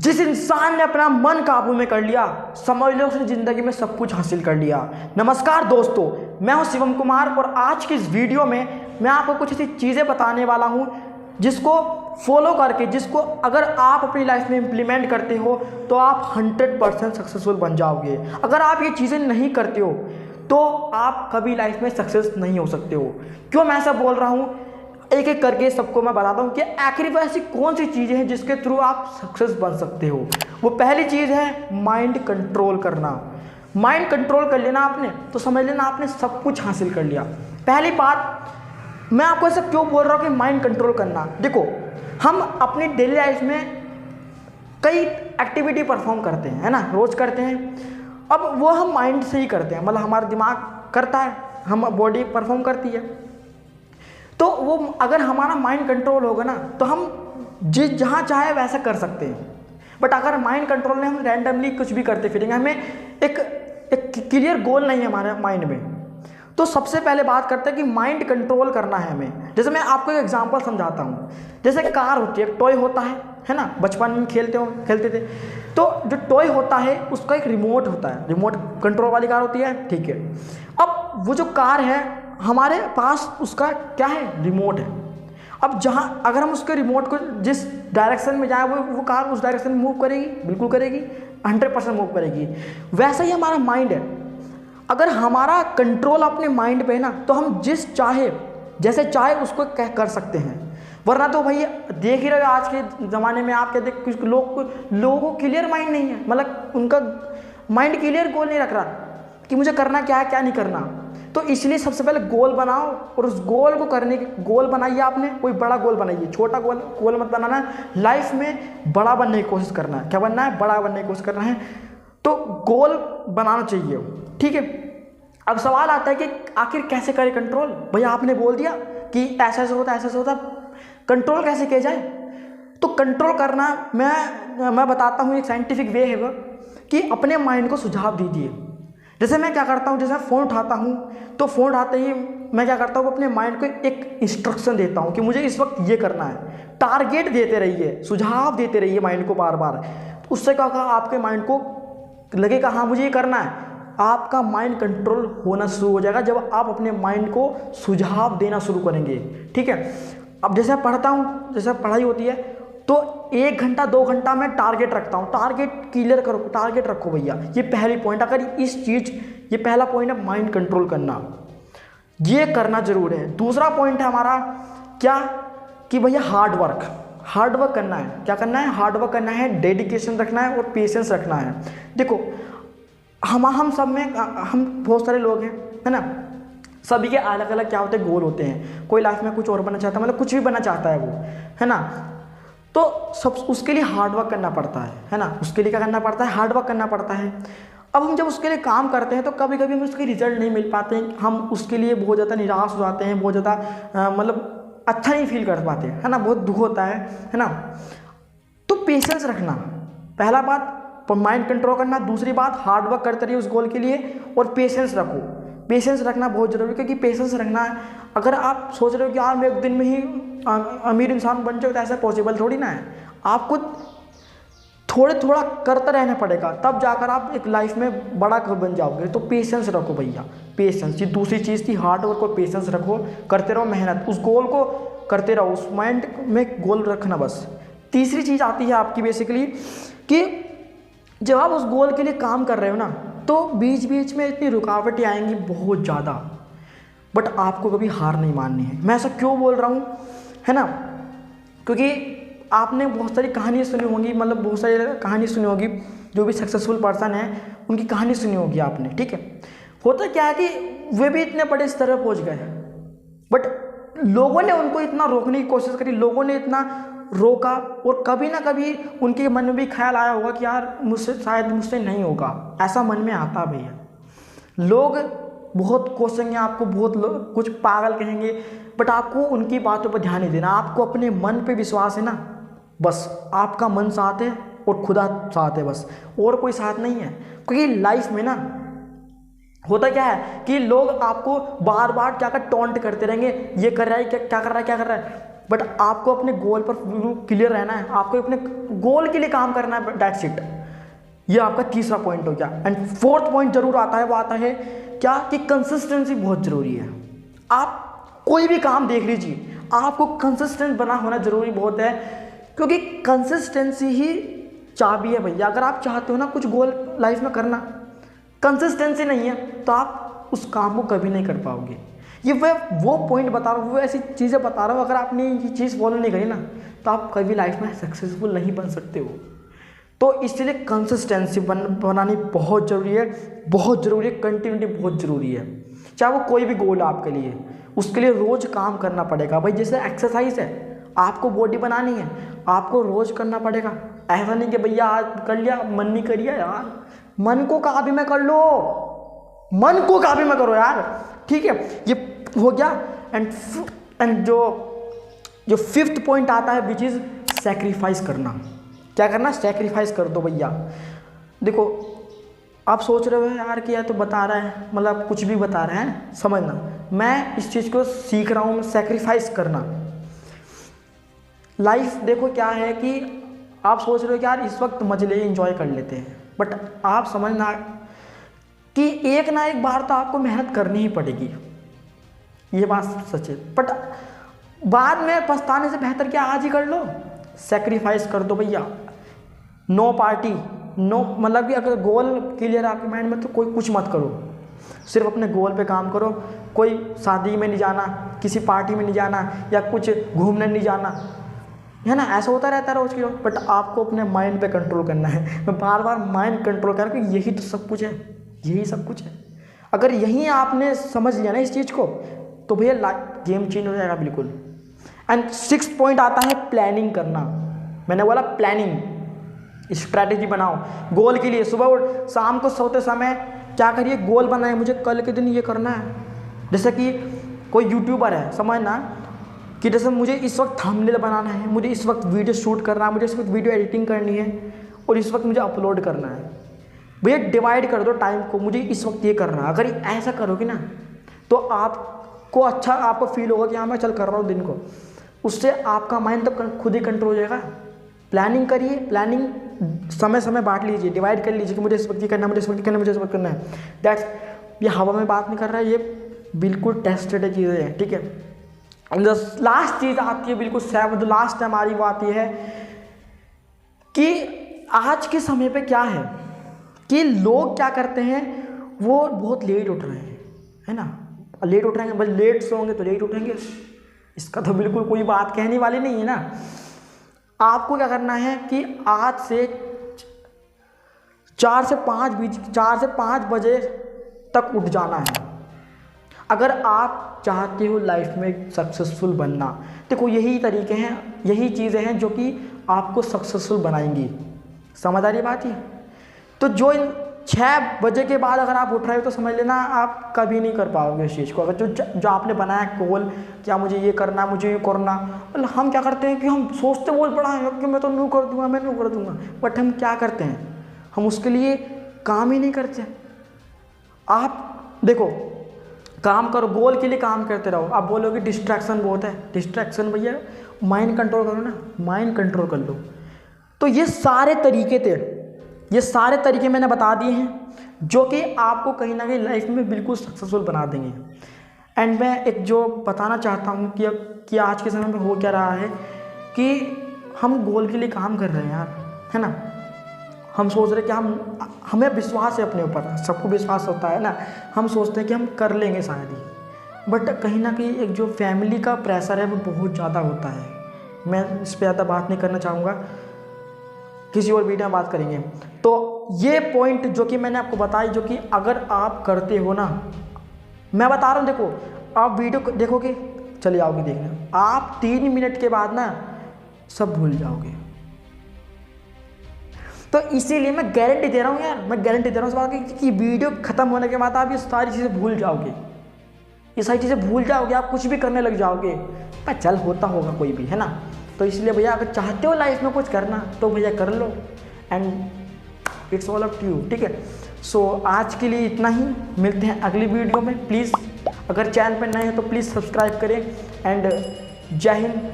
जिस इंसान ने अपना मन काबू में कर लिया, समझ लो उसने जिंदगी में सब कुछ हासिल कर लिया। नमस्कार दोस्तों, मैं हूं शिवम कुमार और आज की इस वीडियो में मैं आपको कुछ ऐसी चीज़ें बताने वाला हूं जिसको फॉलो करके, जिसको अगर आप अपनी लाइफ में इम्प्लीमेंट करते हो तो आप 100% सक्सेसफुल बन जाओगे। अगर आप ये चीज़ें नहीं करते हो तो आप कभी लाइफ में सक्सेस नहीं हो सकते हो। क्यों मैं ऐसा बोल रहा हूँ, एक एक करके सबको मैं बताता हूँ कि आखिर वो ऐसी कौन सी चीज़ें हैं जिसके थ्रू आप सक्सेस बन सकते हो। वो पहली चीज़ है माइंड कंट्रोल करना। माइंड कंट्रोल कर लेना आपने तो समझ लेना आपने सब कुछ हासिल कर लिया। पहली बात, मैं आपको ऐसा क्यों बोल रहा हूँ कि माइंड कंट्रोल करना। देखो, हम अपनी डेली लाइफ में कई एक्टिविटी परफॉर्म करते हैं, है ना, रोज़ करते हैं। अब वो हम माइंड से ही करते हैं, मतलब हमारा दिमाग करता है, हम बॉडी परफॉर्म करती है। तो वो अगर हमारा माइंड कंट्रोल होगा ना तो हम जहाँ चाहे वैसा कर सकते हैं। बट अगर माइंड कंट्रोल में हम रैंडमली कुछ भी करते फिरेंगे, हमें एक क्लियर गोल नहीं है हमारे माइंड में, तो सबसे पहले बात करते हैं कि माइंड कंट्रोल करना है हमें। जैसे मैं आपको एक एग्जांपल समझाता हूँ। जैसे कार होती है, टॉय होता है ना, बचपन में खेलते थे। तो जो टॉय होता है उसका एक रिमोट होता है, रिमोट कंट्रोल वाली कार होती है, ठीक है। अब वो जो कार है हमारे पास उसका क्या है, रिमोट है। अब जहाँ अगर हम उसके रिमोट को जिस डायरेक्शन में जाए वो कार उस डायरेक्शन में मूव करेगी, बिल्कुल करेगी, 100% मूव करेगी। वैसा ही हमारा माइंड है। अगर हमारा कंट्रोल अपने माइंड पे है ना तो हम जैसे चाहे उसको कर सकते हैं। वरना तो भैया देख ही रहे हो आज के ज़माने में, आप कहते कुछ लोगों को क्लियर माइंड नहीं है, मतलब उनका माइंड क्लियर गोल नहीं रख रहा कि मुझे करना क्या है क्या नहीं करना। तो इसलिए सबसे पहले गोल बनाओ और उस गोल को करने के गोल बनाइए। आपने कोई बड़ा गोल बनाइए, छोटा गोल मत बनाना है। लाइफ में बड़ा बनने की कोशिश करना है। क्या बनना है? बड़ा बनने की कोशिश करना है। तो गोल बनाना चाहिए, ठीक है। अब सवाल आता है कि आखिर कैसे करें कंट्रोल। भैया आपने बोल दिया कि ऐसा ऐसा होता, कंट्रोल कैसे किया जाए। तो कंट्रोल करना मैं बताता हूँ, एक साइंटिफिक वे है वो कि अपने माइंड को सुझाव दीजिए। जैसे मैं क्या करता हूँ, जैसे फ़ोन उठाता हूँ तो फ़ोन उठाते ही मैं क्या करता हूँ, अपने माइंड को एक इंस्ट्रक्शन देता हूँ कि मुझे इस वक्त ये करना है। टारगेट देते रहिए, सुझाव देते रहिए माइंड को बार बार। तो उससे क्या होगा, आपके माइंड को लगेगा हाँ मुझे ये करना है। आपका माइंड कंट्रोल होना शुरू हो जाएगा जब आप अपने माइंड को सुझाव देना शुरू करेंगे, ठीक है। अब जैसे पढ़ता हूँ, जैसे पढ़ाई होती है तो 1 घंटा 2 घंटा मैं टारगेट रखता हूँ। टारगेट क्लियर करो, टारगेट रखो भैया। ये पहली पॉइंट, अगर ये पहला पॉइंट है माइंड कंट्रोल करना, ये करना जरूर है। दूसरा पॉइंट है हमारा क्या कि भैया हार्ड वर्क करना है। क्या करना है? हार्ड वर्क करना है, डेडिकेशन रखना है और पेशेंस रखना है। देखो हम सब में हम बहुत सारे लोग हैं, है ना, सभी के अलग अलग क्या होते हैं, गोल होते हैं। कोई लाइफ में कुछ और बनना चाहता है, मतलब कुछ भी बनना चाहता है वो, है ना। तो सब उसके लिए हार्ड वर्क करना पड़ता है ना। उसके लिए क्या करना पड़ता है? हार्ड वर्क करना पड़ता है। अब हम जब उसके लिए काम करते हैं तो कभी कभी हमें उसके रिजल्ट नहीं मिल पाते हैं, हम उसके लिए बहुत ज़्यादा निराश हो जाते हैं, बहुत ज़्यादा मतलब अच्छा नहीं फील कर पाते, है ना, बहुत दुख होता है ना। तो पेशेंस रखना, पहला बात माइंड कंट्रोल करना। दूसरी बात हार्ड वर्क करते रहिए उस गोल के लिए और पेशेंस रखो। पेशेंस रखना बहुत ज़रूरी है, क्योंकि पेशेंस रखना है। अगर आप सोच रहे हो कि यार मैं एक दिन में ही अमीर इंसान बन जाऊँ, तो ऐसा पॉसिबल थोड़ी ना है। आपको थोड़ा करते रहना पड़ेगा, तब जाकर आप एक लाइफ में बड़ा बन जाओगे। तो पेशेंस रखो भैया, पेशेंस। ये दूसरी चीज़ थी, हार्ड वर्क और पेशेंस रखो, करते रहो मेहनत, उस गोल को करते रहो, उस माइंड में गोल रखना बस। तीसरी चीज़ आती है आपकी बेसिकली कि जब आप उस गोल के लिए काम कर रहे हो ना तो बीच बीच में इतनी रुकावटें आएंगी बहुत ज़्यादा, बट आपको कभी हार नहीं माननी है। मैं ऐसा क्यों बोल रहा हूँ, है ना, क्योंकि आपने बहुत सारी कहानियाँ सुनी होंगी, मतलब बहुत सारी कहानी सुनी होगी, जो भी सक्सेसफुल पर्सन है उनकी कहानी सुनी होगी आपने, ठीक है। होता क्या है कि वे भी इतने बड़े स्तर पर पहुँच गए, बट लोगों ने उनको इतना रोकने की कोशिश करी, लोगों ने इतना रोका, और कभी ना कभी उनके मन में भी ख्याल आया होगा कि यार मुझसे नहीं होगा। ऐसा मन में आता भैया। लोग बहुत कोसेंगे आपको, बहुत कुछ पागल कहेंगे, बट आपको उनकी बातों पर ध्यान नहीं देना। आपको अपने मन पे विश्वास है ना, बस आपका मन साथ है और खुदा साथ है, बस और कोई साथ नहीं है। क्योंकि लाइफ में ना होता क्या है कि लोग आपको बार बार क्या कर टॉन्ट करते रहेंगे, ये कर रहा है क्या कर रहा है, बट आपको अपने गोल पर क्लियर रहना है, आपको अपने गोल के लिए काम करना है, दैट्स इट। ये आपका तीसरा पॉइंट हो गया। एंड फोर्थ पॉइंट जरूर आता है, वो आता है क्या कि कंसिस्टेंसी बहुत ज़रूरी है। आप कोई भी काम देख लीजिए, आपको कंसिस्टेंट बना होना ज़रूरी बहुत है, क्योंकि कंसिस्टेंसी ही चाबी है भैया। अगर आप चाहते हो ना कुछ गोल लाइफ में करना, कंसिस्टेंसी नहीं है तो आप उस काम को कभी नहीं कर पाओगे। ये वो पॉइंट बता रहा हूँ, वो ऐसी चीज़ें बता रहा हूँ, अगर आपने ये चीज़ फॉलो नहीं करी ना तो आप कभी लाइफ में सक्सेसफुल नहीं बन सकते हो। तो इसलिए कंसिस्टेंसी बनानी बहुत ज़रूरी है, बहुत ज़रूरी है। कंटिन्यूटी बहुत ज़रूरी है, चाहे वो कोई भी गोल है आपके लिए, उसके लिए रोज़ काम करना पड़ेगा भाई। जैसे एक्सरसाइज है, आपको बॉडी बनानी है, आपको रोज़ करना पड़ेगा। ऐसा नहीं कि भैया आज कर लिया, मन नहीं करिए यार, मन को कहा भी मैं कर लो, मन को कहा भी मैं करो यार, ठीक है। ये हो गया। एंड जो फिफ्थ पॉइंट आता है विच इज़ सेक्रीफाइस करना। क्या करना? सेक्रीफाइस कर दो भैया। देखो आप सोच रहे हो यार कि यार तो बता रहा है, मतलब कुछ भी बता रहा है, समझना मैं इस चीज़ को सीख रहा हूँ, सेक्रीफाइस करना। लाइफ देखो क्या है कि आप सोच रहे हो कि यार इस वक्त मजे ले एंजॉय कर लेते हैं, बट आप समझना कि एक ना एक बार तो आपको मेहनत करनी ही पड़ेगी, ये बात सच है। बट बाद में पछताने से बेहतर क्या आज ही कर लो, सेक्रीफाइस कर दो भैया। नो पार्टी, नो मतलब कि अगर गोल क्लियर है आपके माइंड में तो कोई कुछ मत करो, सिर्फ अपने गोल पे काम करो। कोई शादी में नहीं जाना, किसी पार्टी में नहीं जाना, या कुछ घूमने नहीं जाना, है ना, ऐसा होता रहता है रोज की रोज। बट आपको अपने माइंड पे कंट्रोल करना है। मैं बार बार माइंड कंट्रोल कर, क्योंकि यही तो सब कुछ है, यही सब कुछ है। अगर यही आपने समझ लिया ना इस चीज़ को तो भैया गेम चेंज हो जाएगा बिल्कुल। एंड सिक्स पॉइंट आता है प्लानिंग करना। मैंने बोला प्लानिंग, स्ट्रैटेजी बनाओ गोल के लिए। सुबह उठ, शाम को सोते समय क्या करिए, गोल बनाए, मुझे कल के दिन ये करना है। जैसे कि कोई यूट्यूबर है, समझना कि जैसे मुझे इस वक्त थंबनेल बनाना है, मुझे इस वक्त वीडियो शूट करना है, मुझे इस वक्त वीडियो एडिटिंग करनी है, और इस वक्त मुझे अपलोड करना है। भैया डिवाइड कर दो टाइम को, मुझे इस वक्त ये करना है। अगर ऐसा करोगे ना तो आपको अच्छा, आपको फील होगा कि हाँ मैं चल कर रहा हूँ दिन को। उससे आपका माइंड तो खुद ही कंट्रोल हो जाएगा। प्लानिंग करिए, प्लानिंग समय समय बांट लीजिए, डिवाइड कर लीजिए कि मुझे इस वक्त करना है, मुझे इस वक्त करना है, मुझे इस वक्त करना है। दैट्स, ये हवा में बात नहीं कर रहा है, ये बिल्कुल टेस्टेड चीज़ें हैं, ठीक है। जो लास्ट चीज़ आती है बिल्कुल जो लास्ट हमारी वो आती है कि आज के समय पे क्या है कि लोग क्या करते हैं, वो बहुत लेट उठ रहे हैं, है ना, लेट उठ रहे हैं, बस लेट सोएंगे तो लेट उठेंगे, इसका तो बिल्कुल कोई बात कहने वाली नहीं है ना। आपको क्या करना है कि आज से 4 से 5 बजे तक उठ जाना है। अगर आप चाहते हो लाइफ में सक्सेसफुल बनना, देखो यही तरीके हैं, यही चीज़ें हैं जो कि आपको सक्सेसफुल बनाएंगी। समझ आ रही बात है? तो जो 6 बजे के बाद अगर आप उठ रहे हो तो समझ लेना आप कभी नहीं कर पाओगे इस चीज़ को। अगर जो आपने बनाया गोल, क्या मुझे ये करना, मुझे ये करना, मतलब हम क्या करते हैं कि हम सोचते बहुत बड़ा है कि मैं तो न्यू कर दूंगा, मैं न्यू कर दूंगा, बट हम क्या करते हैं, हम उसके लिए काम ही नहीं करते। आप देखो, काम करो, गोल के लिए काम करते रहो। आप बोलोगे डिस्ट्रैक्शन बहुत है, डिस्ट्रैक्शन भैया माइंड कंट्रोल करो ना, माइंड कंट्रोल कर लो। तो ये सारे तरीके थे, ये सारे तरीके मैंने बता दिए हैं जो कि आपको कहीं ना कहीं लाइफ में बिल्कुल सक्सेसफुल बना देंगे। एंड मैं एक जो बताना चाहता हूँ कि आज के समय में हो क्या रहा है कि हम गोल के लिए काम कर रहे हैं यार, है ना, हम सोच रहे हैं कि हमें विश्वास है अपने ऊपर, सबको विश्वास होता है ना, हम सोचते हैं कि हम कर लेंगे शायद ही, बट कहीं ना कहीं एक जो फैमिली का प्रेशर है वो बहुत ज़्यादा होता है। मैं इस पर ज़्यादा बात नहीं करना चाहूँगा, किसी और वीडियो में बात करेंगे। तो ये पॉइंट जो कि मैंने आपको बताई, जो कि अगर आप करते हो ना, मैं बता रहा हूँ, देखो आप वीडियो देखोगे, चले जाओगे देखने, आप 3 मिनट के बाद ना सब भूल जाओगे। तो इसीलिए मैं गारंटी दे रहा हूँ यार, मैं गारंटी दे रहा हूँ इस बात की वीडियो खत्म होने के बाद आप ये सारी चीज़ें भूल जाओगे, ये सारी चीज़ें भूल जाओगे, आप कुछ भी करने लग जाओगे। पर चल होता होगा कोई भी, है ना। तो इसलिए भैया अगर चाहते हो लाइफ में कुछ करना तो भैया कर लो, and it's all up to you, ठीक है। सो आज के लिए इतना ही, मिलते हैं अगली वीडियो में। प्लीज़ अगर चैनल पर नए हैं तो प्लीज़ सब्सक्राइब करें, एंड जय हिंद।